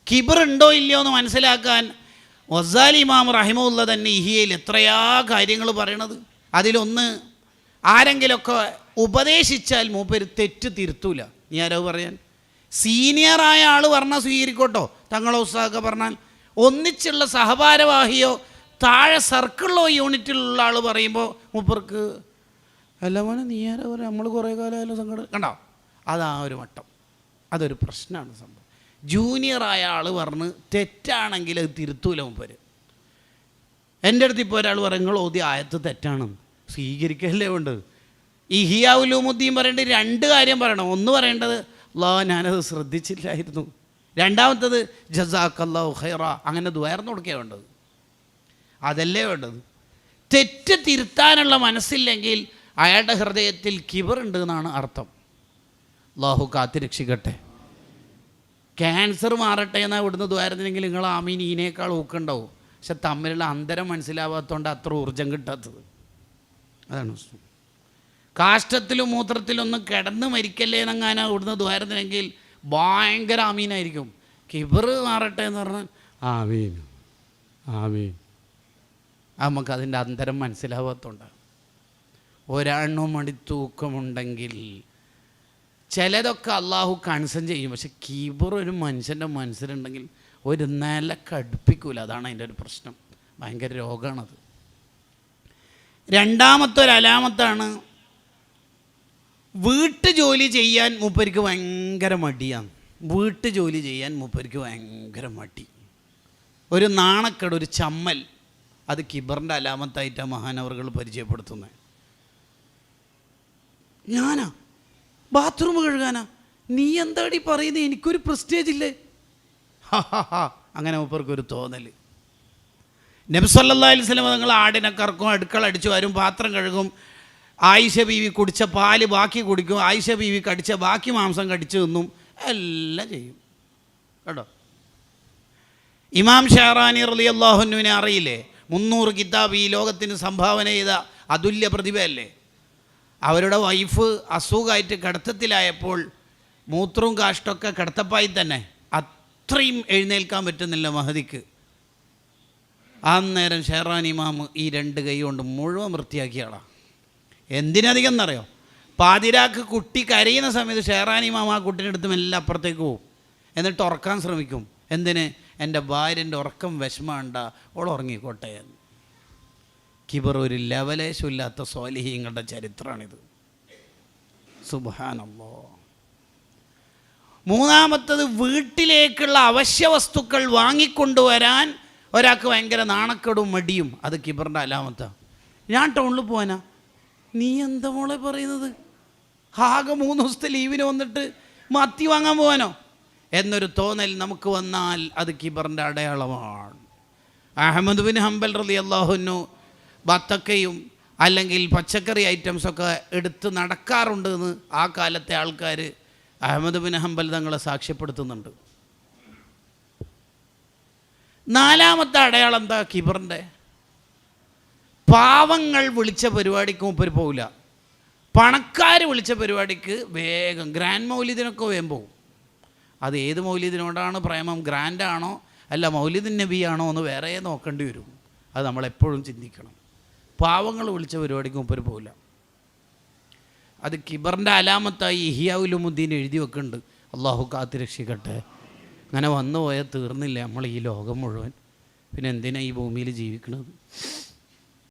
കിബറുണ്ടോ ഇല്ലയോ എന്ന് മനസ്സിലാക്കാൻ ഗസാലി ഇമാം റഹിമഹുല്ല തന്നെ ഇഹിയയിൽ എത്രയാ കാര്യങ്ങൾ പറയണത്. അതിലൊന്ന്, ആരെങ്കിലുമൊക്കെ ഉപദേശിച്ചാൽ മൂപ്പര് തെറ്റ് തിരുത്തൂല. നീ ആരോ പറയാൻ? സീനിയറായ ആൾ പറഞ്ഞാൽ സ്വീകരിക്കോട്ടോ, തങ്ങളോ ഉസ്താദൊക്കെ പറഞ്ഞാൽ. ഒന്നിച്ചുള്ള സഹഭാരവാഹിയോ താഴെ സർക്കിളിലോ യൂണിറ്റിലുള്ള ആൾ പറയുമ്പോൾ മൂപ്പർക്ക് അല്ല മോനെ നീ ആരോ പറയാം, നമ്മൾ കുറേ കാലമായാലും സങ്കടം കണ്ടോ. അതാ ഒരു മട്ടം, അതൊരു പ്രശ്നമാണ് സംഭവം. ജൂനിയറായ ആൾ പറഞ്ഞ് തെറ്റാണെങ്കിൽ അത് തിരുത്തൂല മൂപ്പര്. എൻ്റെ അടുത്ത് ഇപ്പോൾ ഒരാൾ പറയും നിങ്ങൾ ഓതി ആയത്ത് തെറ്റാണെന്ന്, സ്വീകരിക്കല്ലേ വേണ്ടത്. ഇഹിയാ ഉലൂമുദ്ദീൻ പറയേണ്ടത് രണ്ട് കാര്യം പറയണം. ഒന്ന് പറയേണ്ടത് ഞാനത് ശ്രദ്ധിച്ചില്ലായിരുന്നു. രണ്ടാമത്തത് ജസാക്കല്ലാഹു ഖൈറ, അങ്ങനെ ദുആർന്ന് കൊടുക്കുക വേണ്ടത്. അതല്ലേ വേണ്ടത്. തെറ്റ് തിരുത്താനുള്ള മനസ്സില്ലെങ്കിൽ അയാളുടെ ഹൃദയത്തിൽ കിബറുണ്ട് എന്നാണ് അർത്ഥം. അല്ലാഹു കാത്തിരക്ഷിക്കട്ടെ. ക്യാൻസർ മാറട്ടെ എന്നാൽ ഇവിടുന്ന് ദ്വാരത്തിനെങ്കിൽ നിങ്ങൾ ആമീൻ ഈനേക്കാൾ ഊക്കുണ്ടാവും. പക്ഷെ തമ്മിലുള്ള അന്തരം മനസ്സിലാവാത്തതുകൊണ്ട് അത്ര ഊർജം കിട്ടാത്തത്. അതാണ് കാഷ്ടത്തിലും മൂത്രത്തിലൊന്നും കിടന്ന് മരിക്കല്ലേ എന്നങ്ങാനാ ഇവിടുന്ന് ദ്വാരത്തിനെങ്കിൽ ഭയങ്കര ആമീനായിരിക്കും. കിബർ മാറട്ടെ എന്ന് പറഞ്ഞാൽ ആമീൻ ആമീൻ. നമുക്കതിൻ്റെ അന്തരം മനസ്സിലാവാത്തതുകൊണ്ട്. ഒരെണ്ണം മണി തൂക്കമുണ്ടെങ്കിൽ ചിലതൊക്കെ അള്ളാഹു കൺസേൺ ചെയ്യും. പക്ഷെ കിബർ ഒരു മനുഷ്യൻ്റെ മനസ്സിലുണ്ടെങ്കിൽ ഒരു നില കടുപ്പിക്കൂല. അതാണ് അതിൻ്റെ ഒരു പ്രശ്നം. ഭയങ്കര രോഗമാണത്. രണ്ടാമത്തെ ഒരു അലാമത്താണ് വീട്ടുജോലി ചെയ്യാൻ മൂപ്പർക്ക് ഭയങ്കര മടിയാണ്. വീട്ടുജോലി ചെയ്യാൻ മൂപ്പർക്ക് ഭയങ്കര മടി, ഒരു നാണക്കേട്, ഒരു ചമ്മൽ. അത് കിബറിൻ്റെ അലാമത്തായിട്ടാണ് മഹാനവറുകൾ പരിചയപ്പെടുത്തുന്നത്. ഞാനാ ബാത്റൂം കഴുകാനാ, നീ എന്താടി പറയുന്നത്, എനിക്കൊരു പ്രസ്റ്റേജ് ഇല്ലേ? അങ്ങനെ മൂപ്പർക്കൊരു തോന്നൽ. നബി സല്ലല്ലാഹു അലൈഹി വസല്ലം നിങ്ങൾ ആടിനെ കറക്കും, അടുക്കള അടിച്ചു വരും, പാത്രം കഴുകും, ആയിഷ ബീവി കുടിച്ച പാല് ബാക്കി കുടിക്കും, ആയിഷ ബീവി കടിച്ച ബാക്കി മാംസം കടിച്ചു തിന്നും, എല്ലാം ചെയ്യും കേട്ടോ. ഇമാം ഷഹറാനി റളിയല്ലാഹു അൻഹുവിനെ അറിയില്ലേ? 300 കിതാബ് ഈ ലോകത്തിന് സംഭാവന ചെയ്ത അതുല്യ പ്രതിഭയല്ലേ. അവരുടെ വൈഫ് അസുഖമായിട്ട് കിടത്തത്തിലായപ്പോൾ മൂത്രവും കാഷ്ടമൊക്കെ കിടത്തപ്പായി തന്നെ, അത്രയും എഴുന്നേൽക്കാൻ പറ്റുന്നില്ല മഹദിക്ക്. അന്നേരം ഷഹറാനി ഇമാം ഈ 2 കൈ കൊണ്ട് മുഴുവൻ വൃത്തിയാക്കിയാളാണ്. എന്തിനധികം എന്നറിയോ? പാതിരാക്ക് കുട്ടി കരയുന്ന സമയത്ത് ഷഹറാനി ഇമാം ആ കുട്ടീൻ്റെ അടുത്ത് മെല്ലെ അപ്പുറത്തേക്ക് പോവും. എന്നിട്ട് ഉറക്കാൻ ശ്രമിക്കും. എന്തിന്? എൻ്റെ ഭാര്യൻ്റെ ഉറക്കം വിഷമണ്ട, ഓൾ ഉറങ്ങിക്കോട്ടെ എന്ന്. കിബർ ഒരു ലെവലേശമില്ലാത്ത സ്വാലിഹീങ്ങളുടെ ചരിത്രമാണിത്. സുബ്ഹാനല്ലാഹ്. മൂന്നാമത്തത് വീട്ടിലേക്കുള്ള അവശ്യ വസ്തുക്കൾ വാങ്ങിക്കൊണ്ടുവരാൻ ഒരാൾക്ക് ഭയങ്കര നാണക്കേടും മടിയും. അത് കിബറിൻ്റെ അലാമത്താണ്. ഞാൻ ടൗണിൽ പോകാനാ, നീ എന്താ മോളെ പറയുന്നത്? ആകെ 3 ദിവസത്തെ ലീവിന് വന്നിട്ട് മത്തി വാങ്ങാൻ പോകാനോ എന്നൊരു തോന്നൽ നമുക്ക് വന്നാൽ അത് കിബറിൻ്റെ അടയാളമാണ്. അഹ്മദ് ബിൻ ഹംബൽ റളിയല്ലാഹു അൻഹു ബത്തക്കയും അല്ലെങ്കിൽ പച്ചക്കറി ഐറ്റംസൊക്കെ എടുത്ത് നടക്കാറുണ്ട് എന്ന് ആ കാലത്തെ ആൾക്കാർ അഹ്മദ് ബിൻ ഹംബൽ തങ്ങളെ സാക്ഷ്യപ്പെടുത്തുന്നുണ്ട്. നാലാമത്തെ അടയാളം എന്താ കിബറിൻ്റെ? പാവങ്ങൾ വിളിച്ച പരിപാടിക്ക് മൂപ്പര് പോവില്ല. പണക്കാർ വിളിച്ച പരിപാടിക്ക് വേഗം, ഗ്രാൻഡ് മൗലിദിനൊക്കെ വേഗം പോവും. അത് ഏത് മൗലിദിനോടാണ് പ്രേമം? ഗ്രാൻഡാണോ അല്ല മൗലിദുൻ നബിയാണോ എന്ന് വേറെ നോക്കേണ്ടി വരും. അത് നമ്മളെപ്പോഴും ചിന്തിക്കണം. പാവങ്ങൾ വിളിച്ച പരിപാടിക്ക് മൂപ്പര് പോവില്ല. അത് കിബറിൻ്റെ അലാമത്തായി ഇഹ്യാ ഉലൂമുദ്ദീൻ എഴുതി വെക്കുന്നുണ്ട്. അള്ളാഹു കാത്തിരക്ഷിക്കട്ടെ. അങ്ങനെ വന്നു പോയാൽ തീർന്നില്ല നമ്മൾ ഈ ലോകം മുഴുവൻ. പിന്നെ എന്തിനാണ് ഈ ഭൂമിയിൽ ജീവിക്കുന്നത്?